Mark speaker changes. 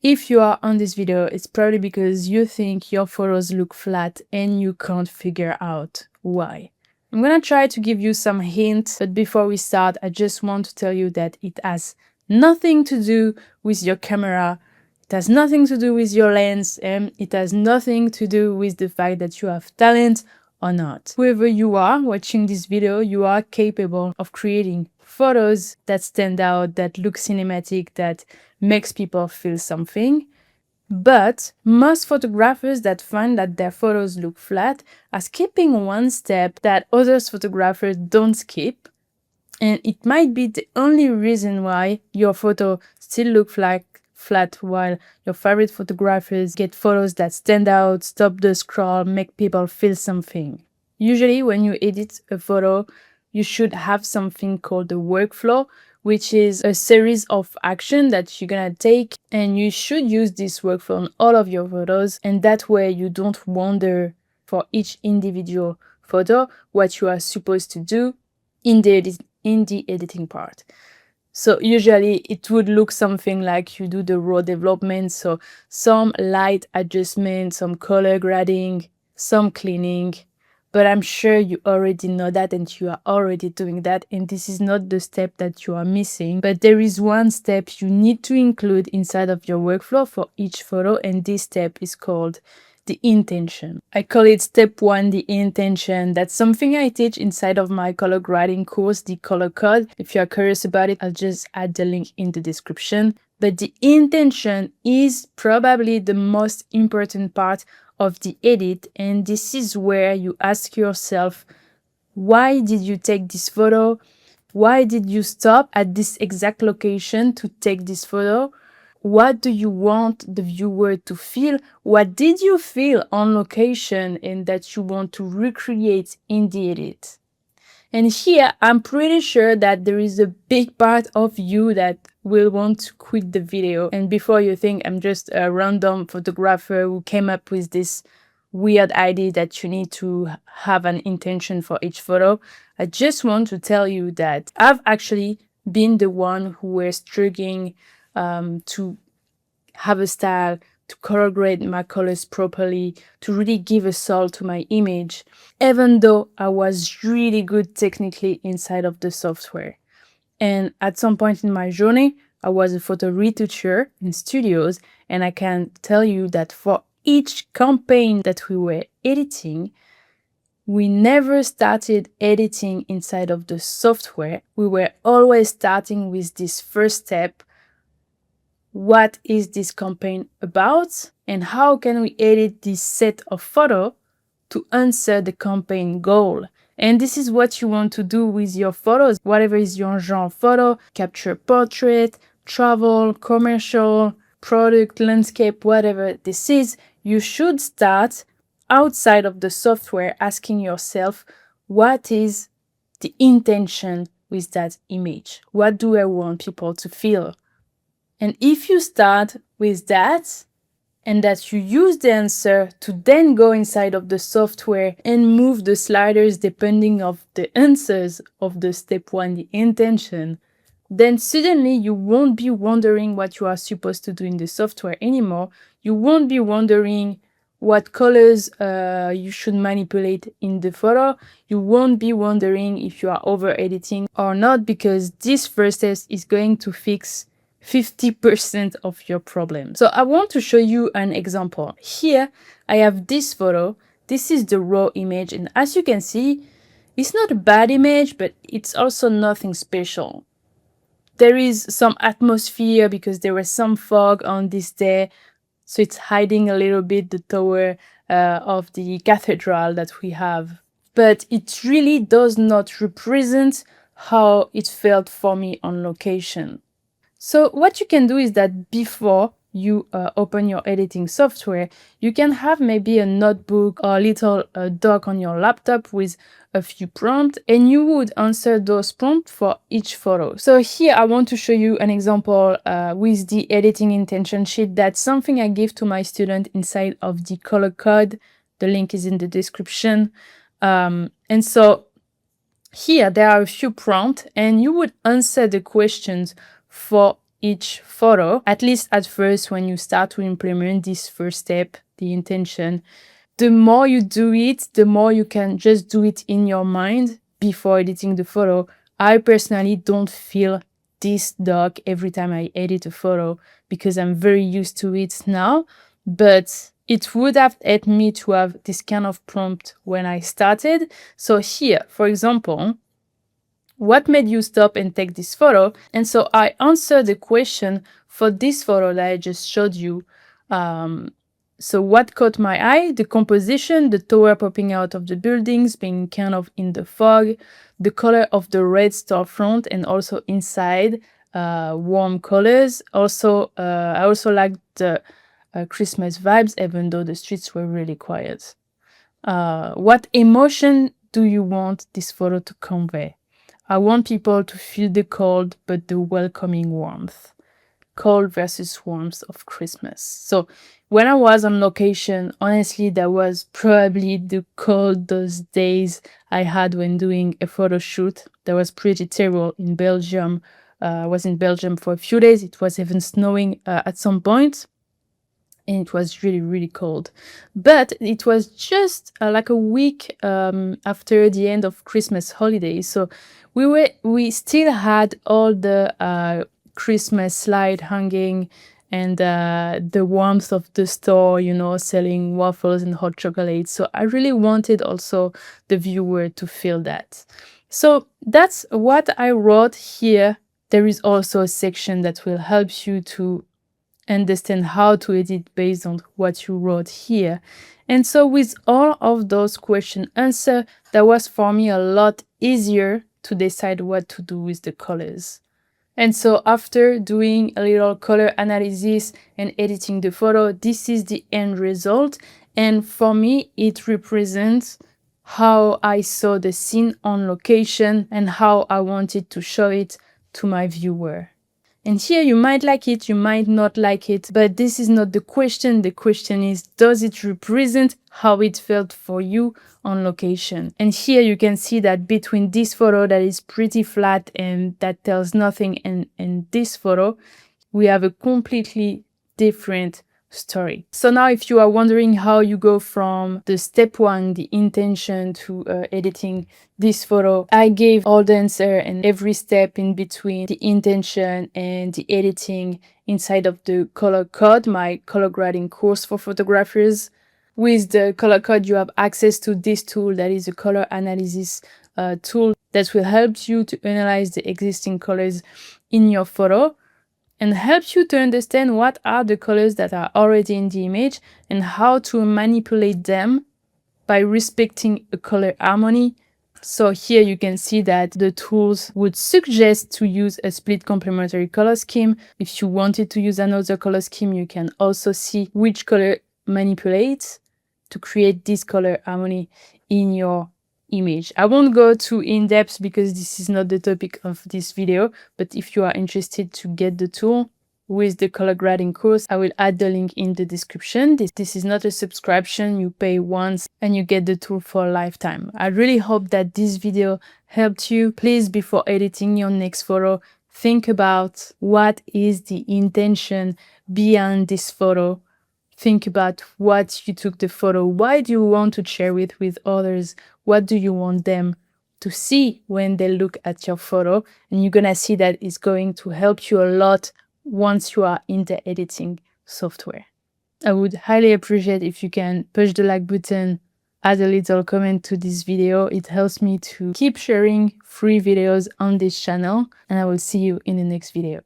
Speaker 1: If you are on this video, it's probably because you think your photos look flat and you can't figure out why. I'm gonna try to give you some hints, but before we start, I just want to tell you that it has nothing to do with your camera, it has nothing to do with your lens, and it has nothing to do with the fact that you have talent or not. Whoever you are watching this video, you are capable of creating photos that stand out, that look cinematic, that makes people feel something. But most photographers that find that their photos look flat are skipping one step that other photographers don't skip. And it might be the only reason why your photo still looks like flat while your favorite photographers get photos that stand out, stop the scroll, make people feel something. Usually when you edit a photo, you should have something called a workflow, which is a series of actions that you're gonna take, and you should use this workflow on all of your photos, and that way you don't wonder for each individual photo what you are supposed to do in the editing part. So usually it would look something like you do the raw development, so some light adjustment, some color grading, some cleaning. But I'm sure you already know that and you are already doing that, and this is not the step that you are missing. But there is one step you need to include inside of your workflow for each photo, and this step is called the intention. I call it step 1, the intention. That's something I teach inside of my color grading course, the color code. If you are curious about it, I'll just add the link in the description. But the intention is probably the most important part of the edit, and this is where you ask yourself, why did you take this photo? Why did you stop at this exact location to take this photo? What do you want the viewer to feel? What did you feel on location and that you want to recreate in the edit? And here, I'm pretty sure that there is a big part of you that will want to quit the video. And before you think I'm just a random photographer who came up with this weird idea that you need to have an intention for each photo, I just want to tell you that I've actually been the one who was struggling to have a style, to color grade my colors properly, to really give a soul to my image, even though I was really good technically inside of the software. And at some point in my journey, I was a photo retoucher in studios, and I can tell you that for each campaign that we were editing, we never started editing inside of the software. We were always starting with this first step. What is this campaign about, and how can we edit this set of photos to answer the campaign goal? And this is what you want to do with your photos, whatever is your genre photo, capture portrait, travel, commercial, product, landscape, whatever this is. You should start outside of the software asking yourself, what is the intention with that image? What do I want people to feel? And if you start with that, and that you use the answer to then go inside of the software and move the sliders depending of the answers of the step 1, the intention, then suddenly you won't be wondering what you are supposed to do in the software anymore. You won't be wondering what colors you should manipulate in the photo. You won't be wondering if you are over editing or not, because this first step is going to fix 50% of your problem. So I want to show you an example. Here I have this photo. This is the raw image, and as you can see, it's not a bad image, but it's also nothing special. There is some atmosphere because there was some fog on this day, so it's hiding a little bit the tower of the cathedral that we have. But it really does not represent how it felt for me on location. So what you can do is that before you open your editing software, you can have maybe a notebook or a little doc on your laptop with a few prompts, and you would answer those prompts for each photo. So here I want to show you an example with the editing intention sheet. That's something I give to my student inside of the color code. The link is in the description. And so here there are a few prompts, and you would answer the questions for each photo, at least at first when you start to implement this first step, the intention. The more you do it, the more you can just do it in your mind before editing the photo. I personally don't feel this dark every time I edit a photo because I'm very used to it now, but it would have helped me to have this kind of prompt when I started. So here, for example, what made you stop and take this photo? And so I answered the question for this photo that I just showed you. So what caught my eye? The composition, the tower popping out of the buildings, being kind of in the fog, the color of the red storefront, and also inside, warm colors. Also, I also liked the Christmas vibes, even though the streets were really quiet. What emotion do you want this photo to convey? I want people to feel the cold, but the welcoming warmth. Cold versus warmth of Christmas. So when I was on location, honestly, that was probably the coldest days I had when doing a photo shoot. That was pretty terrible in Belgium. I was in Belgium for a few days. It was even snowing at some point. And it was really, really cold. But it was just like a week after the end of Christmas holidays. So we still had all the Christmas light hanging and the warmth of the store, you know, selling waffles and hot chocolate. So I really wanted also the viewer to feel that. So that's what I wrote here. There is also a section that will help you to understand how to edit based on what you wrote here. And so with all of those question answer, that was for me a lot easier to decide what to do with the colors. And so after doing a little color analysis and editing the photo, this is the end result. And for me, it represents how I saw the scene on location and how I wanted to show it to my viewer. And here you might like it, you might not like it, but this is not the question. The question is, does it represent how it felt for you on location? And here you can see that between this photo that is pretty flat and that tells nothing and this photo, we have a completely different story. So now if you are wondering how you go from the step one, the intention, to editing this photo, I gave all the answer and every step in between the intention and the editing inside of the color code, my color grading course for photographers. With the color code, you have access to this tool that is a color analysis tool that will help you to analyze the existing colors in your photo and helps you to understand what are the colors that are already in the image and how to manipulate them by respecting a color harmony. So here you can see that the tools would suggest to use a split complementary color scheme. If you wanted to use another color scheme, you can also see which color manipulates to create this color harmony in your image. I won't go too in depth because this is not the topic of this video, but if you are interested to get the tool with the color grading course, I will add the link in the description. This is not a subscription. You pay once and you get the tool for a lifetime. I really hope that this video helped you. Please, before editing your next photo, think about what is the intention behind this photo. Think about what you took the photo. Why do you want to share it with others? What do you want them to see when they look at your photo? And you're gonna see that it's going to help you a lot once you are in the editing software. I would highly appreciate if you can push the like button, add a little comment to this video. It helps me to keep sharing free videos on this channel, and I will see you in the next video.